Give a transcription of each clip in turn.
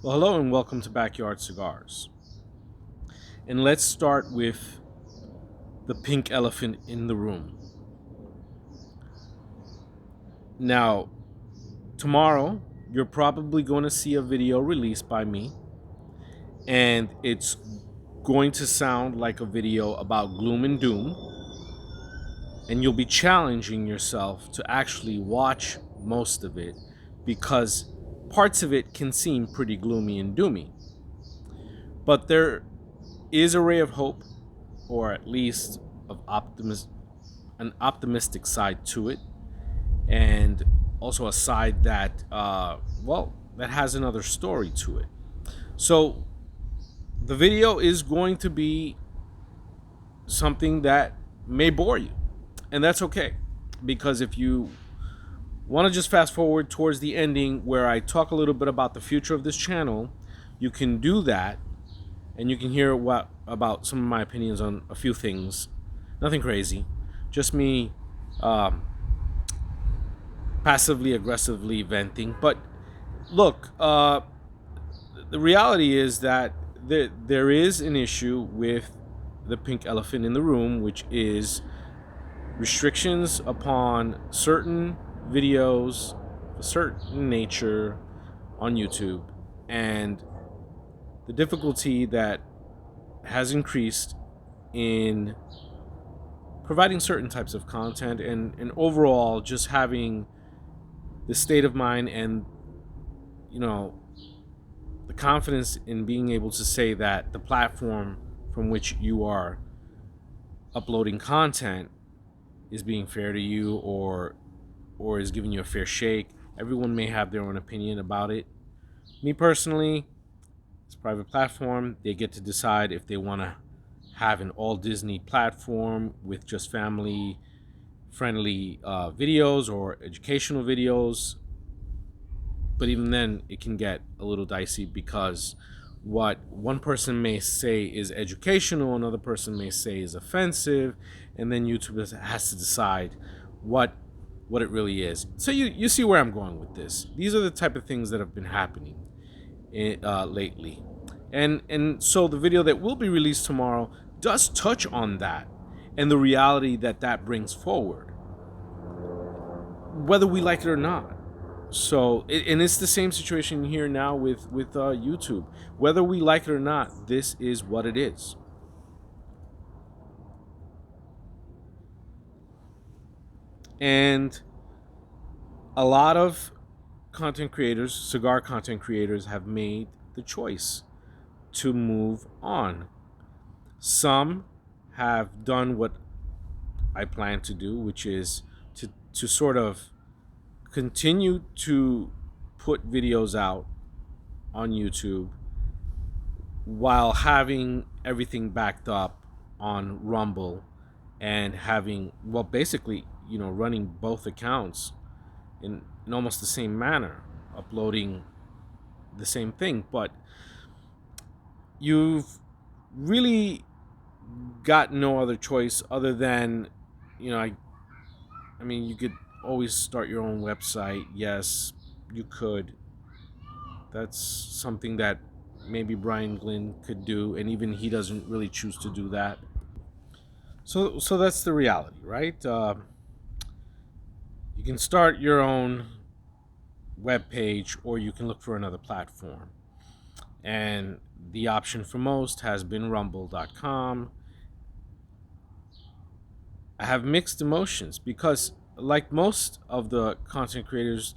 Well, hello and welcome to Backyard Cigars. And let's start with the pink elephant in the room. Now, tomorrow, you're probably going to see a video released by me, and it's going to sound like a video about gloom and doom, and you'll be challenging yourself to actually watch most of it because parts of it can seem pretty gloomy and doomy. But there is a ray of hope, or at least of an optimistic side to it, and also a side that, that has another story to it. So the video is going to be something that may bore you, and that's okay, because if you want to just fast forward towards the ending where I talk a little bit about the future of this channel, you can do that, and you can hear about some of my opinions on a few things. Nothing crazy, just me passively aggressively venting. But look, the reality is that there is an issue with the pink elephant in the room, which is restrictions upon certain videos of a certain nature on YouTube, and the difficulty that has increased in providing certain types of content, and overall just having the state of mind and the confidence in being able to say that the platform from which you are uploading content is being fair to you, or is giving you a fair shake. Everyone may have their own opinion about it. Me personally, it's a private platform. They get to decide if they want to have an all Disney platform with just family friendly videos or educational videos. But even then, it can get a little dicey, because what one person may say is educational, another person may say is offensive, and then YouTube has to decide what it really is. So you see where I'm going with this. These are the type of things that have been happening lately, and so the video that will be released tomorrow does touch on that and the reality that brings forward, whether we like it or not. So and it's the same situation here now with YouTube. Whether we like it or not, this is what it is. And a lot of content creators, cigar content creators, have made the choice to move on. Some have done what I plan to do, which is to sort of continue to put videos out on YouTube while having everything backed up on Rumble, and having, well, basically, running both accounts in almost the same manner, uploading the same thing. But you've really got no other choice other than, I mean, you could always start your own website. Yes, you could. That's something that maybe Brian Glynn could do, and even he doesn't really choose to do that. So that's the reality, right? You can start your own web page, or you can look for another platform. And the option for most has been rumble.com. I have mixed emotions, because like most of the content creators,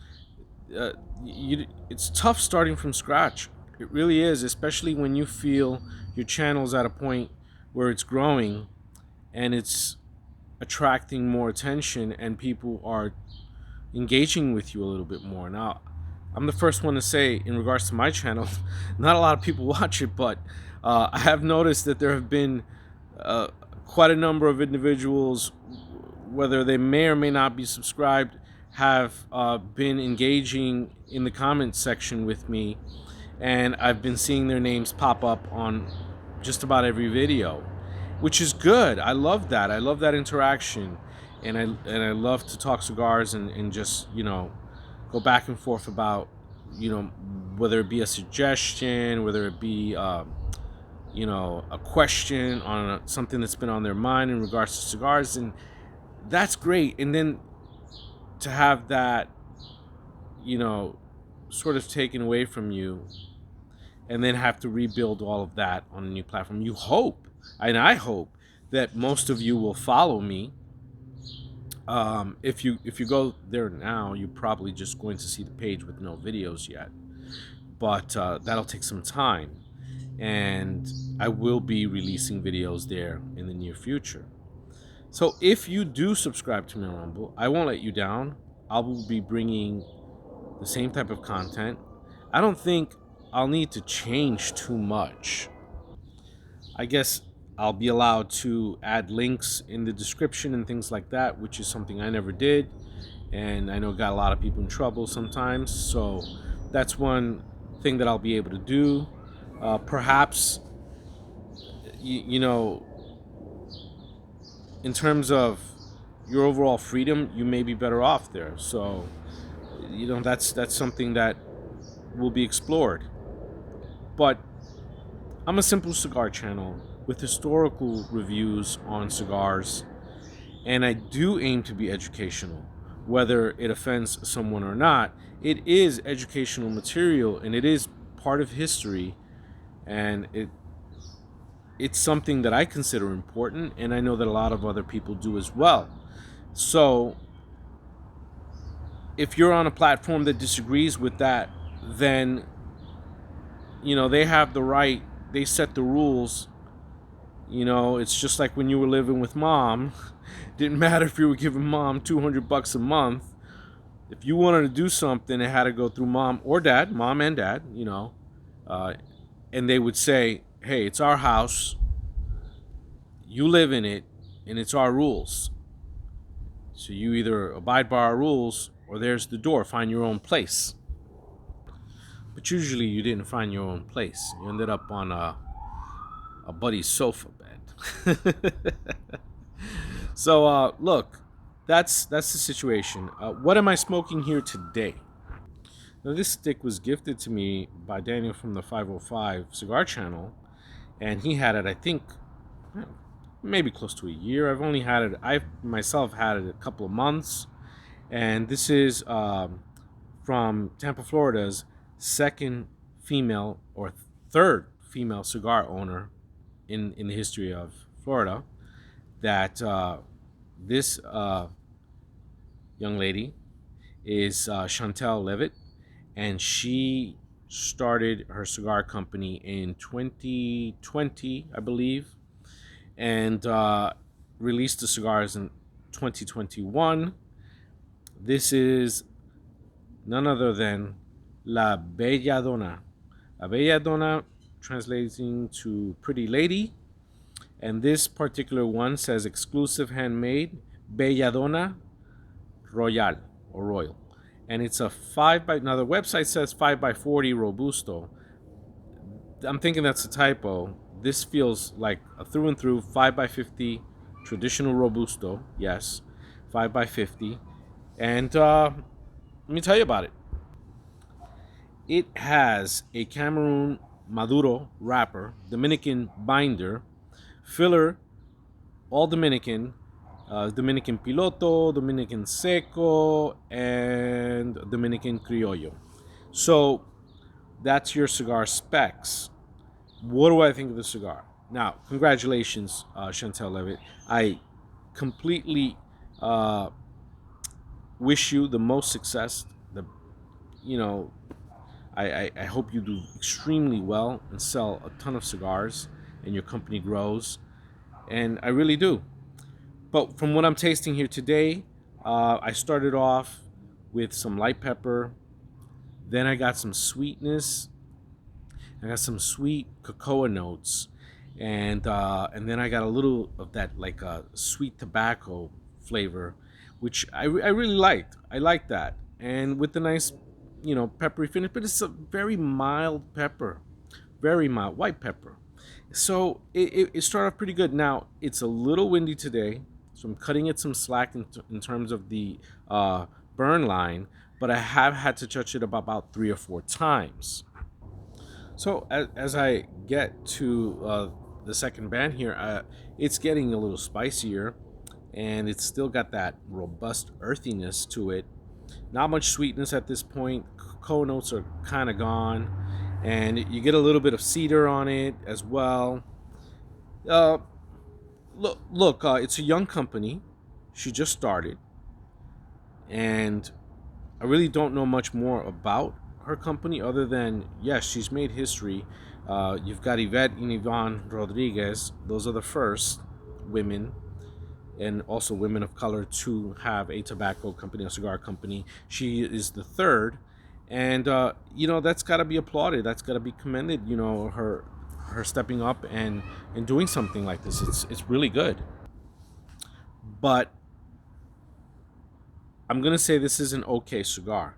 it's tough starting from scratch. It really is, especially when you feel your channel's at a point where it's growing and it's attracting more attention, and people are engaging with you a little bit more. Now, I'm the first one to say, in regards to my channel, not a lot of people watch it, but I have noticed that there have been quite a number of individuals, whether they may or may not be subscribed, have been engaging in the comments section with me, and I've been seeing their names pop up on just about every video, which is good. I love that. I love that interaction, and I love to talk cigars and just go back and forth about whether it be a suggestion, whether it be a question on something that's been on their mind in regards to cigars, and that's great. And then to have that, you know, sort of taken away from you, and then have to rebuild all of that on a new platform. You hope, and I hope, that most of you will follow me. If you go there now, you're probably just going to see the page with no videos yet. But that'll take some time, and I will be releasing videos there in the near future. So if you do subscribe to me on Rumble, I won't let you down. I will be bringing the same type of content. I don't think I'll need to change too much. I guess I'll be allowed to add links in the description and things like that, which is something I never did. And I know got a lot of people in trouble sometimes. So that's one thing that I'll be able to do. Perhaps, you know, in terms of your overall freedom, you may be better off there. So, that's something that will be explored. But I'm a simple cigar channel with historical reviews on cigars, and I do aim to be educational. Whether it offends someone or not, it is educational material, and it is part of history, and it's something that I consider important, and I know that a lot of other people do as well. So if you're on a platform that disagrees with that, then they have the right. They set the rules. It's just like when you were living with mom. Didn't matter if you were giving mom $200 a month. If you wanted to do something, it had to go through mom or dad, mom and dad. And they would say, "Hey, it's our house. You live in it, and it's our rules. So you either abide by our rules, or there's the door. Find your own place." But usually you didn't find your own place. You ended up on a buddy's sofa bed. So look, that's the situation. What am I smoking here today? Now, this stick was gifted to me by Daniel from the 505 Cigar Channel, and he had it, I think, maybe close to a year. I've only had it, I myself had it a couple of months, and this is from Tampa, Florida's second female or third female cigar owner in the history of Florida. That this young lady is Chantel Levitt, and she started her cigar company in 2020, I believe, and released the cigars in 2021. This is none other than La Belladonna. La Belladonna, translating to pretty lady. And this particular one says exclusive handmade Belladonna Royal or Royal. And it's a 5x, now the website says 5x40 robusto. I'm thinking that's a typo. This feels like a through and through 5x50 traditional robusto. Yes, 5x50. And let me tell you about it. It has a Cameroon Maduro wrapper, Dominican binder, filler, all Dominican, Dominican Piloto, Dominican Seco, and Dominican Criollo. So that's your cigar specs. What do I think of the cigar? Now, congratulations, Chantel Levitt. I completely wish you the most success. I hope you do extremely well and sell a ton of cigars and your company grows. And I really do. But from what I'm tasting here today, I started off with some light pepper. Then I got some sweetness. I got some sweet cocoa notes. And then I got a little of that like sweet tobacco flavor, which I really liked. I liked that. And with the nice peppery finish, but it's a very mild pepper, very mild white pepper. So it started off pretty good. Now it's a little windy today, so I'm cutting it some slack in terms of the burn line, but I have had to touch it about 3 or 4 times. So as I get to the second band here, it's getting a little spicier, and it's still got that robust earthiness to it. Not much sweetness at this point. Cocoa notes are kind of gone, and you get a little bit of cedar on it as well. Uh, look, it's a young company. She just started, and I really don't know much more about her company other than yes, she's made history. You've got Yvette and Yvonne Rodriguez; those are the first women, and also women of color, to have a tobacco company, a cigar company. She is the third, and that's got to be applauded. That's got to be commended. Her stepping up and doing something like this. It's really good. But I'm gonna say this is an okay cigar.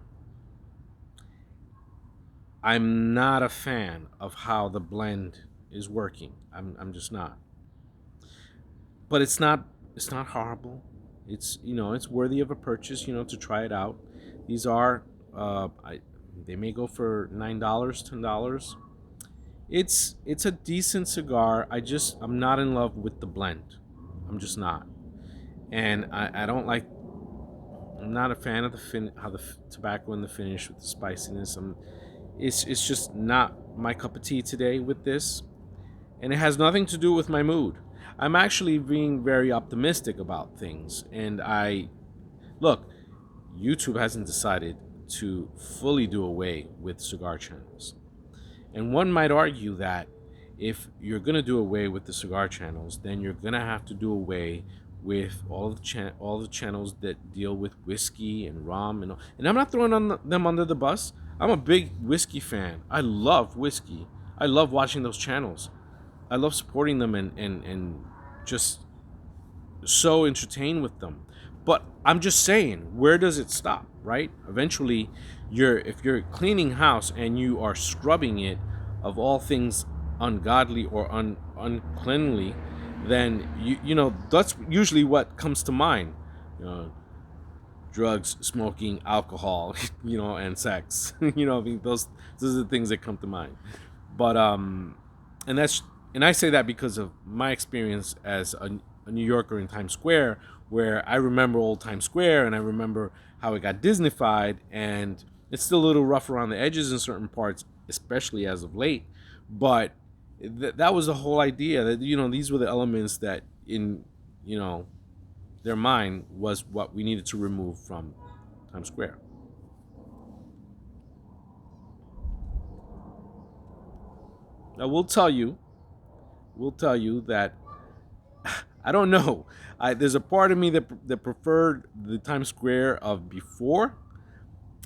I'm not a fan of how the blend is working. I'm just not. But it's not horrible. It's worthy of a purchase. To try it out. These are they may go for $9, $10. It's a decent cigar. I'm not in love with the blend. I'm just not, and I don't like. I'm not a fan of how the tobacco and the finish with the spiciness. It's just not my cup of tea today with this, and it has nothing to do with my mood. I'm actually being very optimistic about things, and I look. YouTube hasn't decided to fully do away with cigar channels, and one might argue that if you're gonna do away with the cigar channels, then you're gonna have to do away with all the channels that deal with whiskey and rum and I'm not throwing them under the bus. I'm a big whiskey fan. I love whiskey. I love watching those channels. I love supporting them and just so entertained with them. But I'm just saying, where does it stop, right? Eventually, if you're cleaning house and you are scrubbing it of all things ungodly or uncleanly, then that's usually what comes to mind. You know, drugs, smoking, alcohol, and sex. I mean, those are the things that come to mind. But and that's and I say that because of my experience as a New Yorker in Times Square, where I remember old Times Square and I remember how it got Disneyfied, and it's still a little rough around the edges in certain parts, especially as of late. But that was the whole idea that these were the elements that in you know their mind was what we needed to remove from Times Square. Now we'll tell you that I don't know. There's a part of me that preferred the Times Square of before,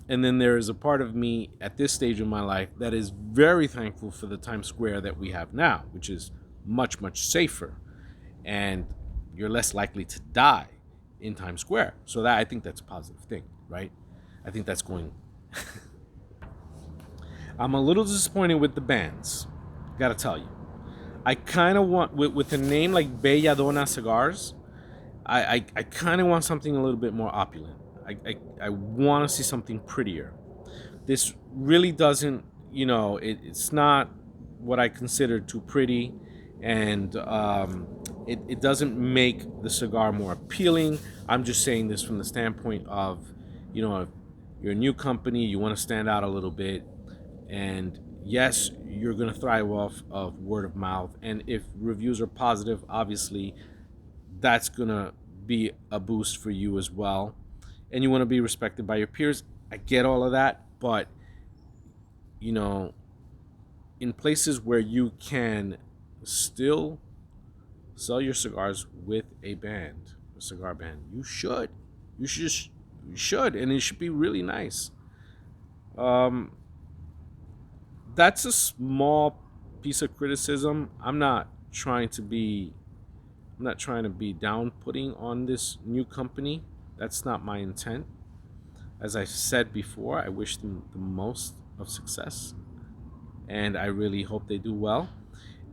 and then there is a part of me at this stage of my life that is very thankful for the Times Square that we have now, which is much much safer, and you're less likely to die in Times Square. So that I think that's a positive thing, right? I think that's going. I'm a little disappointed with the bands. Gotta tell you. I kind of want with a name like Belladonna Cigars. I kind of want something a little bit more opulent. I want to see something prettier. This really doesn't, it's not what I consider too pretty, and it doesn't make the cigar more appealing. I'm just saying this from the standpoint of, if you're a new company, you want to stand out a little bit, and yes, you're going to thrive off of word of mouth. And if reviews are positive, obviously, that's going to be a boost for you as well. And you want to be respected by your peers. I get all of that. But, in places where you can still sell your cigars with a cigar band, you should. You should. And it should be really nice. Um, that's a small piece of criticism. I'm not trying to be down putting on this new company. That's not my intent. As I said before, I wish them the most of success, and I really hope they do well.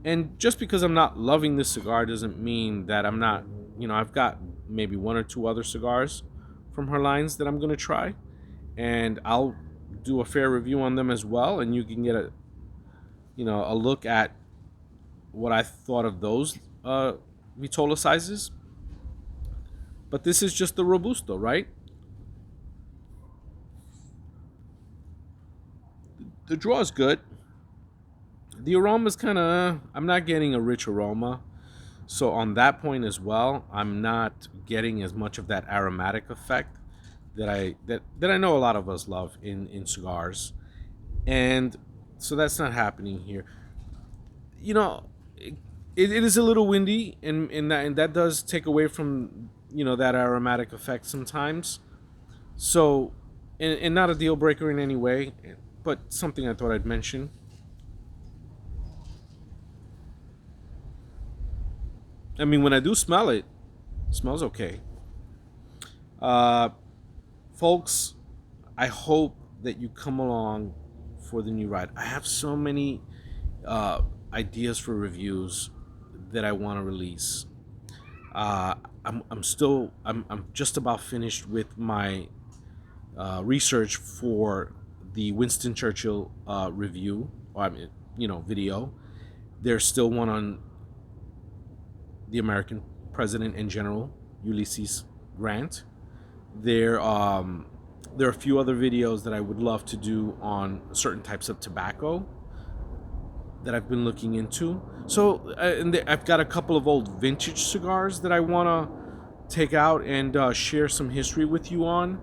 And just because I'm not loving this cigar doesn't mean that I'm not, I've got maybe one or two other cigars from her lines that I'm going to try, and I'll do a fair review on them as well, and you can get a look at what I thought of those vitola sizes. But this is just the robusto, right? The draw is good. The aroma is kind of, I'm not getting a rich aroma. So on that point as well, I'm not getting as much of that aromatic effect that I know a lot of us love in cigars. And so that's not happening here. You know, it is a little windy, and that does take away from that aromatic effect sometimes. So, and not a deal breaker in any way, but something I thought I'd mention. I mean, when I do smell it, it smells okay. Uh, Folks, I hope that you come along for the new ride. I have so many uh, ideas for reviews that I want to release. Uh, I'm just about finished with my research for the Winston Churchill review, or I mean, video. There's still one on the American president and general, Ulysses Grant. There are a few other videos that I would love to do on certain types of tobacco that I've been looking into. So, I've got a couple of old vintage cigars that I want to take out and share some history with you on.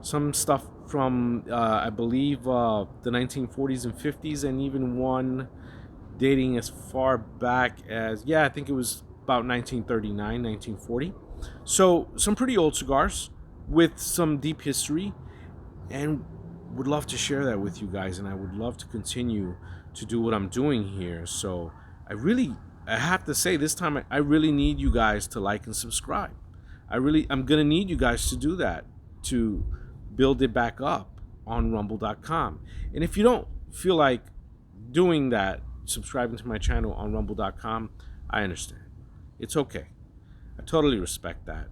Some stuff from, I believe, the 1940s and 50s, and even one dating as far back as, yeah, I think it was about 1939, 1940. So, some pretty old cigars with some deep history, and would love to share that with you guys, and I would love to continue to do what I'm doing here. So I have to say, this time I really need you guys to like and subscribe. I'm gonna need you guys to do that to build it back up on rumble.com. And if you don't feel like doing that, subscribing to my channel on rumble.com, I understand. It's okay. I totally respect that.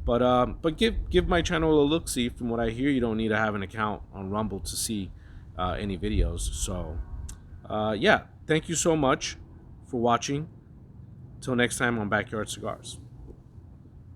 But give my channel a look. See, from what I hear, you don't need to have an account on Rumble to see any videos. So yeah, thank you so much for watching. Till next time on Backyard Cigars.